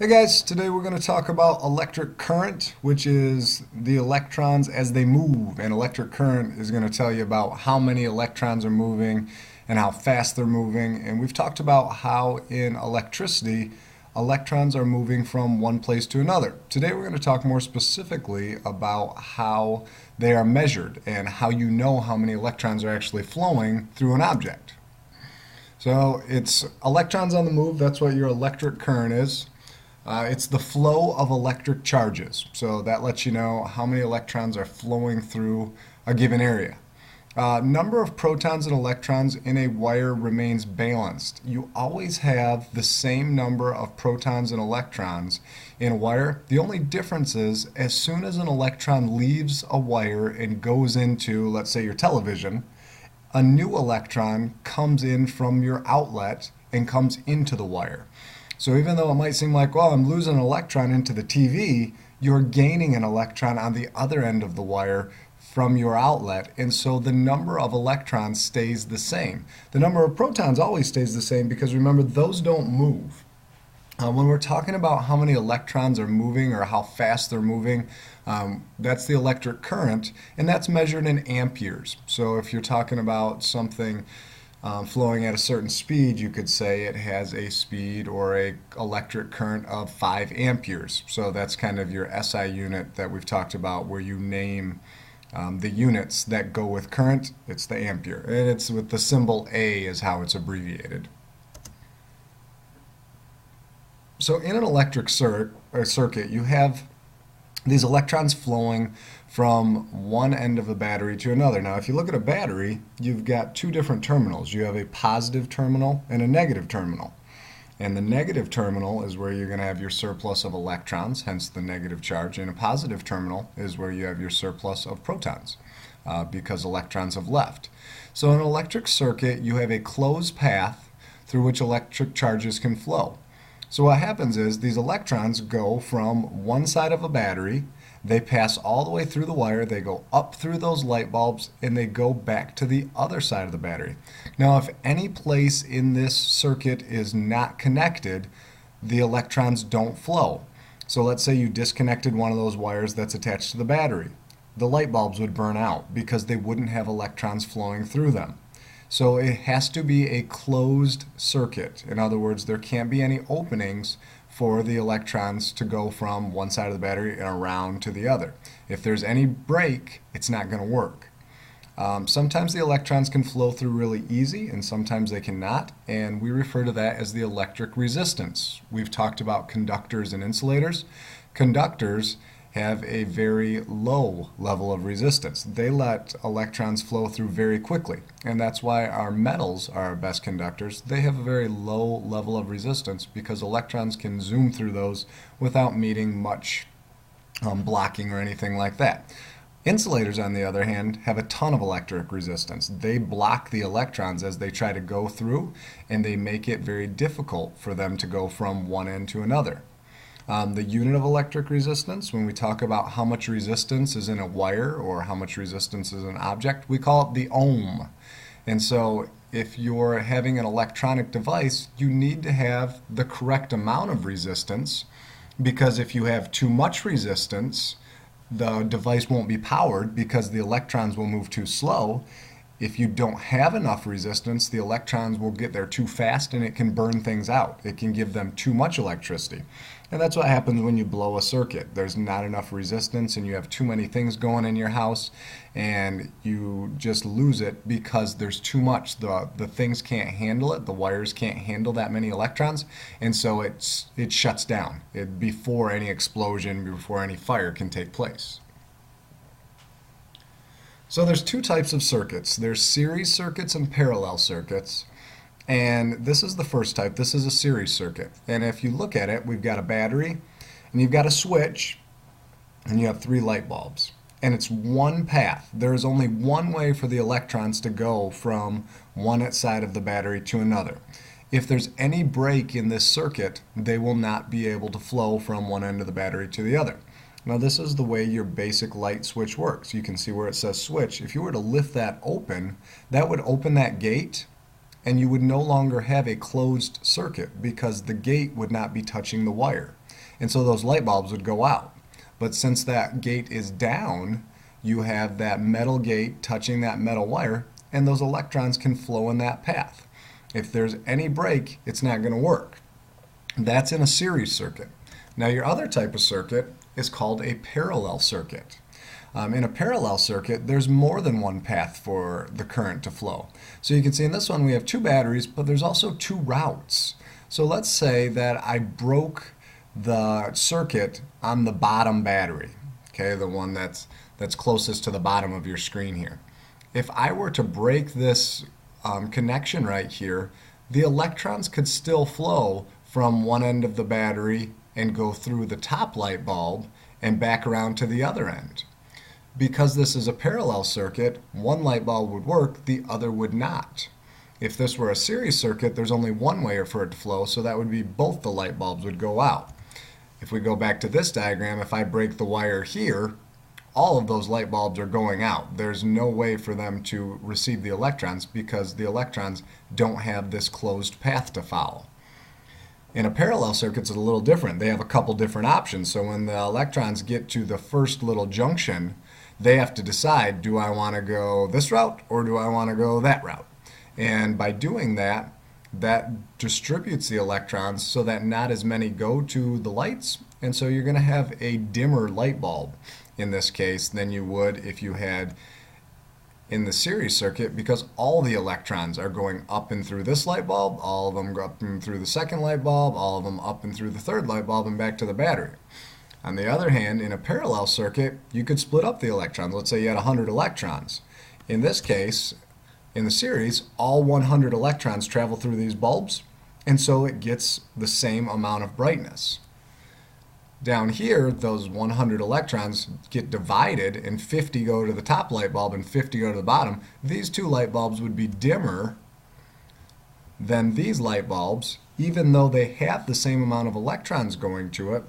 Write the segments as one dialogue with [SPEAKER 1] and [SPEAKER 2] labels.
[SPEAKER 1] Hey guys, today we're going to talk about electric current, which is the electrons as they move. And electric current is going to tell you about how many electrons are moving and how fast they're moving. And we've talked about how in electricity, electrons are moving from one place to another. Today we're going to talk more specifically about how they are measured and how you know how many electrons are actually flowing through an object. So it's electrons on the move, that's what your electric current is. It's the flow of electric charges. So that lets you know how many electrons are flowing through a given area. Number of protons and electrons in a wire remains balanced. You always have the same number of protons and electrons in a wire. The only difference is as soon as an electron leaves a wire and goes into, let's say, your television, a new electron comes in from your outlet and comes into the wire. So even though it might seem like, well, I'm losing an electron into the TV, you're gaining an electron on the other end of the wire from your outlet, and so the number of electrons stays the same. The number of protons always stays the same because remember, those don't move. When we're talking about how many electrons are moving or how fast they're moving, that's the electric current, and that's measured in amperes. So if you're talking about something flowing at a certain speed, you could say it has a speed or a electric current of 5 amperes. So that's kind of your SI unit that we've talked about, where you name the units that go with current. It's the ampere, and it's with the symbol A is how it's abbreviated. So in an electric circuit, you have these electrons flowing from one end of a battery to another. Now, if you look at a battery, you've got two different terminals. You have a positive terminal and a negative terminal. And the negative terminal is where you're going to have your surplus of electrons, hence the negative charge. And a positive terminal is where you have your surplus of protons, because electrons have left. So in an electric circuit, you have a closed path through which electric charges can flow. So what happens is these electrons go from one side of a battery, they pass all the way through the wire, they go up through those light bulbs, and they go back to the other side of the battery. Now, if any place in this circuit is not connected, the electrons don't flow. So let's say you disconnected one of those wires that's attached to the battery. The light bulbs would burn out because they wouldn't have electrons flowing through them. So it has to be a closed circuit. In other words, there can't be any openings for the electrons to go from one side of the battery and around to the other. If there's any break, it's not going to work. Sometimes the electrons can flow through really easy and sometimes they cannot, and we refer to that as the electric resistance. We've talked about conductors and insulators. Conductors have a very low level of resistance. They let electrons flow through very quickly, and that's why our metals are our best conductors. They have a very low level of resistance because electrons can zoom through those without meeting much blocking or anything like that. Insulators, on the other hand, have a ton of electric resistance. They block the electrons as they try to go through, and they make it very difficult for them to go from one end to another. The unit of electric resistance, when we talk about how much resistance is in a wire or how much resistance is in an object, we call it the ohm. And so if you're having an electronic device, you need to have the correct amount of resistance, because if you have too much resistance, the device won't be powered because the electrons will move too slow. If you don't have enough resistance, the electrons will get there too fast and it can burn things out. It can give them too much electricity. And that's what happens when you blow a circuit. There's not enough resistance and you have too many things going in your house and you just lose it because there's too much. The things can't handle it. The wires can't handle that many electrons, and so it shuts down before any explosion, before any fire can take place. So there's two types of circuits. There's series circuits and parallel circuits. And this is the first type. This is a series circuit. And if you look at it, we've got a battery, and you've got a switch, and you have 3 light bulbs. And it's one path. There is only one way for the electrons to go from one side of the battery to another. If there's any break in this circuit, they will not be able to flow from one end of the battery to the other. Now this is the way your basic light switch works. You can see where it says switch. If you were to lift that open, that would open that gate and you would no longer have a closed circuit because the gate would not be touching the wire. and so those light bulbs would go out. But since that gate is down, you have that metal gate touching that metal wire, and those electrons can flow in that path. If there's any break, it's not going to work. That's in a series circuit. Now your other type of circuit is called a parallel circuit. In a parallel circuit, there's more than one path for the current to flow. So you can see in this one we have two batteries, but there's also two routes. So let's say that I broke the circuit on the bottom battery, okay, the one that's closest to the bottom of your screen here. If I were to break this connection right here, the electrons could still flow from one end of the battery and go through the top light bulb and back around to the other end. Because this is a parallel circuit, one light bulb would work, the other would not. If this were a series circuit, there's only one way for it to flow, so that would be both the light bulbs would go out. If we go back to this diagram, if I break the wire here, all of those light bulbs are going out. There's no way for them to receive the electrons because the electrons don't have this closed path to follow. In a parallel circuit, it's a little different. They have a couple different options. So when the electrons get to the first little junction, they have to decide, do I want to go this route or do I want to go that route? And by doing that, that distributes the electrons so that not as many go to the lights, and so you're going to have a dimmer light bulb in this case than you would if you had in the series circuit, because all the electrons are going up and through this light bulb, all of them go up and through the second light bulb, all of them up and through the third light bulb and back to the battery. On the other hand, in a parallel circuit, you could split up the electrons. Let's say you had 100 electrons. In this case, in the series, all 100 electrons travel through these bulbs, and so it gets the same amount of brightness. Down here, those 100 electrons get divided, and 50 go to the top light bulb and 50 go to the bottom. These two light bulbs would be dimmer than these light bulbs, even though they have the same amount of electrons going to it.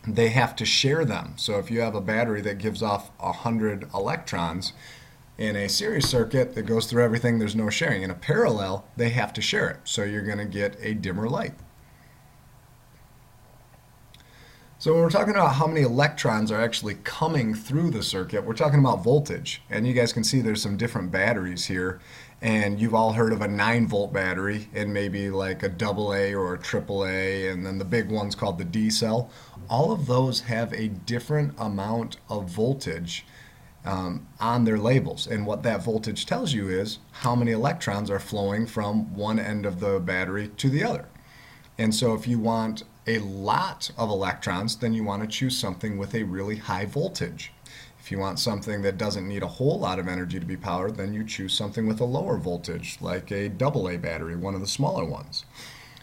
[SPEAKER 1] They have to share them. So if you have a battery that gives off 100 electrons, in a series circuit that goes through everything, there's no sharing. In a parallel, they have to share it. So you're going to get a dimmer light. So when we're talking about how many electrons are actually coming through the circuit, we're talking about voltage. And you guys can see there's some different batteries here. And you've all heard of a 9-volt battery and maybe like a AA or a AAA, and then the big one's called the D cell. All of those have a different amount of voltage on their labels. And what that voltage tells you is how many electrons are flowing from one end of the battery to the other. And so if you want a lot of electrons, then you want to choose something with a really high voltage. If you want something that doesn't need a whole lot of energy to be powered, then you choose something with a lower voltage, like a AA battery, one of the smaller ones.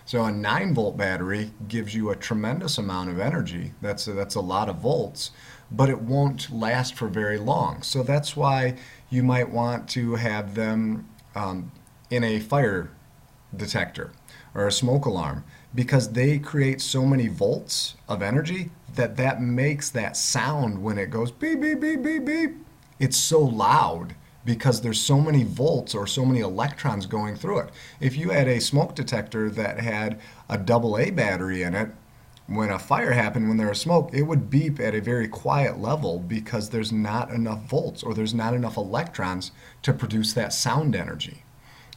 [SPEAKER 1] So a 9-volt battery gives you a tremendous amount of energy. That's a lot of volts, but it won't last for very long. So that's why you might want to have them in a fire detector or a smoke alarm, because they create so many volts of energy that makes that sound when it goes beep, beep, beep, beep, beep. It's so loud because there's so many volts or so many electrons going through it. If you had a smoke detector that had a AA battery in it, when a fire happened, when there was smoke, it would beep at a very quiet level because there's not enough volts or there's not enough electrons to produce that sound energy.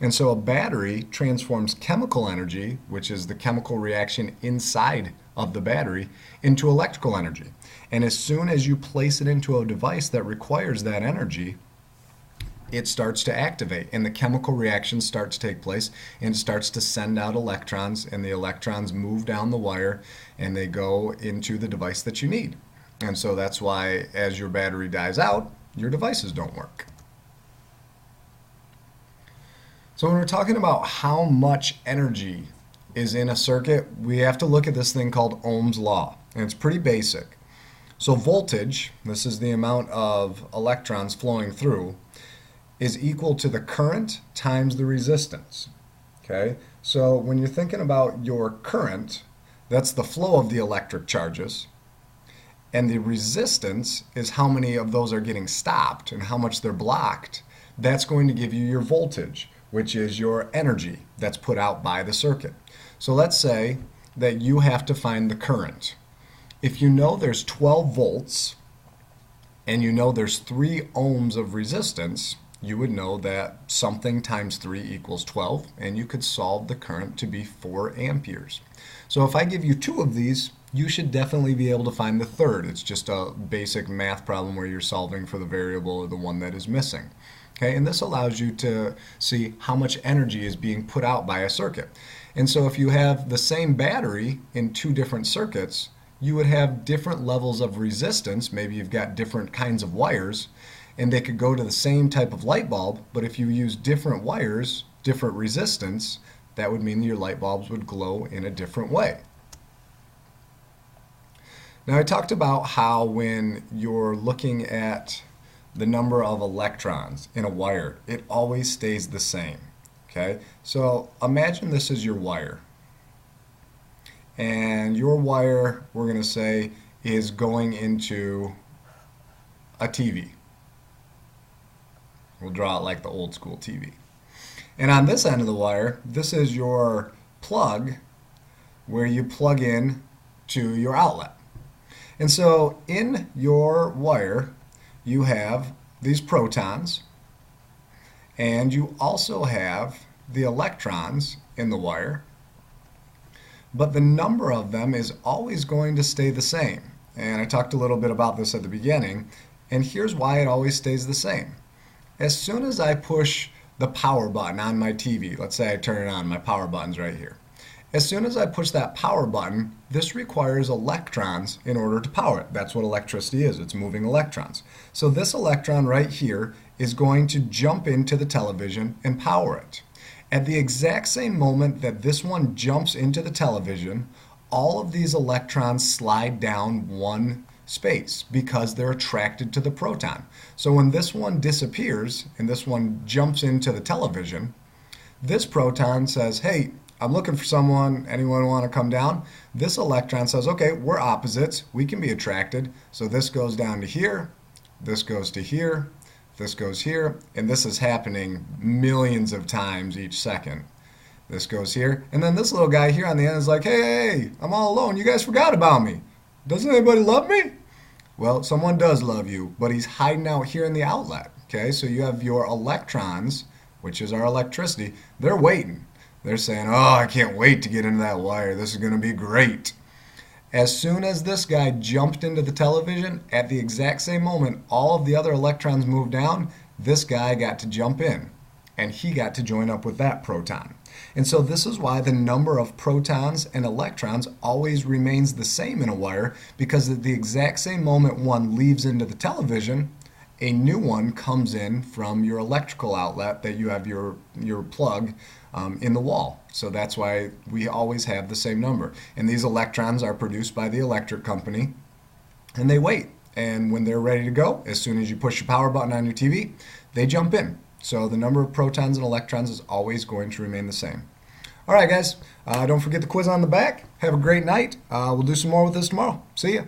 [SPEAKER 1] And so a battery transforms chemical energy, which is the chemical reaction inside of the battery, into electrical energy. And as soon as you place it into a device that requires that energy, it starts to activate, and the chemical reaction starts to take place, and it starts to send out electrons, and the electrons move down the wire and they go into the device that you need. And so that's why as your battery dies out, your devices don't work. So when we're talking about how much energy is in a circuit, we have to look at this thing called Ohm's law, and it's pretty basic. So voltage, this is the amount of electrons flowing through, is equal to the current times the resistance. Okay? So when you're thinking about your current, that's the flow of the electric charges, and the resistance is how many of those are getting stopped and how much they're blocked. That's going to give you your voltage, which is your energy that's put out by the circuit. So let's say that you have to find the current. If you know there's 12 volts and you know there's 3 ohms of resistance, you would know that something times 3 equals 12, and you could solve the current to be 4 amperes. So if I give you 2 of these, you should definitely be able to find the third. It's just a basic math problem where you're solving for the variable or the one that is missing. Okay, and this allows you to see how much energy is being put out by a circuit. And so if you have the same battery in 2 different circuits, you would have different levels of resistance. Maybe you've got different kinds of wires, and they could go to the same type of light bulb, but if you use different wires, different resistance, that would mean your light bulbs would glow in a different way. Now I talked about how when you're looking at the number of electrons in a wire, it always stays the same. Okay, so imagine this is your wire. And your wire, we're going to say, is going into a TV. We'll draw it like the old school TV. And on this end of the wire, this is your plug where you plug in to your outlet. And so in your wire, you have these protons, and you also have the electrons in the wire, but the number of them is always going to stay the same. And I talked a little bit about this at the beginning, and here's why it always stays the same. As soon as I push the power button on my TV, let's say I turn it on, my power button's right here. As soon as I push that power button, this requires electrons in order to power it. That's what electricity is, it's moving electrons. So this electron right here is going to jump into the television and power it. At the exact same moment that this one jumps into the television, all of these electrons slide down one space because they're attracted to the proton. So when this one disappears and this one jumps into the television, this proton says, hey, I'm looking for someone, anyone want to come down? This electron says, okay, we're opposites, we can be attracted. So this goes down to here, this goes to here, this goes here, and this is happening millions of times each second. This goes here, and then this little guy here on the end is like, hey, I'm all alone, you guys forgot about me. Doesn't anybody love me? Well, someone does love you, but he's hiding out here in the outlet. Okay, so you have your electrons, which is our electricity, they're waiting. They're saying, oh, I can't wait to get into that wire. This is going to be great. As soon as this guy jumped into the television, at the exact same moment, all of the other electrons moved down. This guy got to jump in, and he got to join up with that proton. And so this is why the number of protons and electrons always remains the same in a wire, because at the exact same moment one leaves into the television, a new one comes in from your electrical outlet that you have your plug in the wall. So that's why we always have the same number. And these electrons are produced by the electric company, and they wait. And when they're ready to go, as soon as you push your power button on your TV, they jump in. So the number of protons and electrons is always going to remain the same. All right, guys, don't forget the quiz on the back. Have a great night. We'll do some more with this tomorrow. See ya.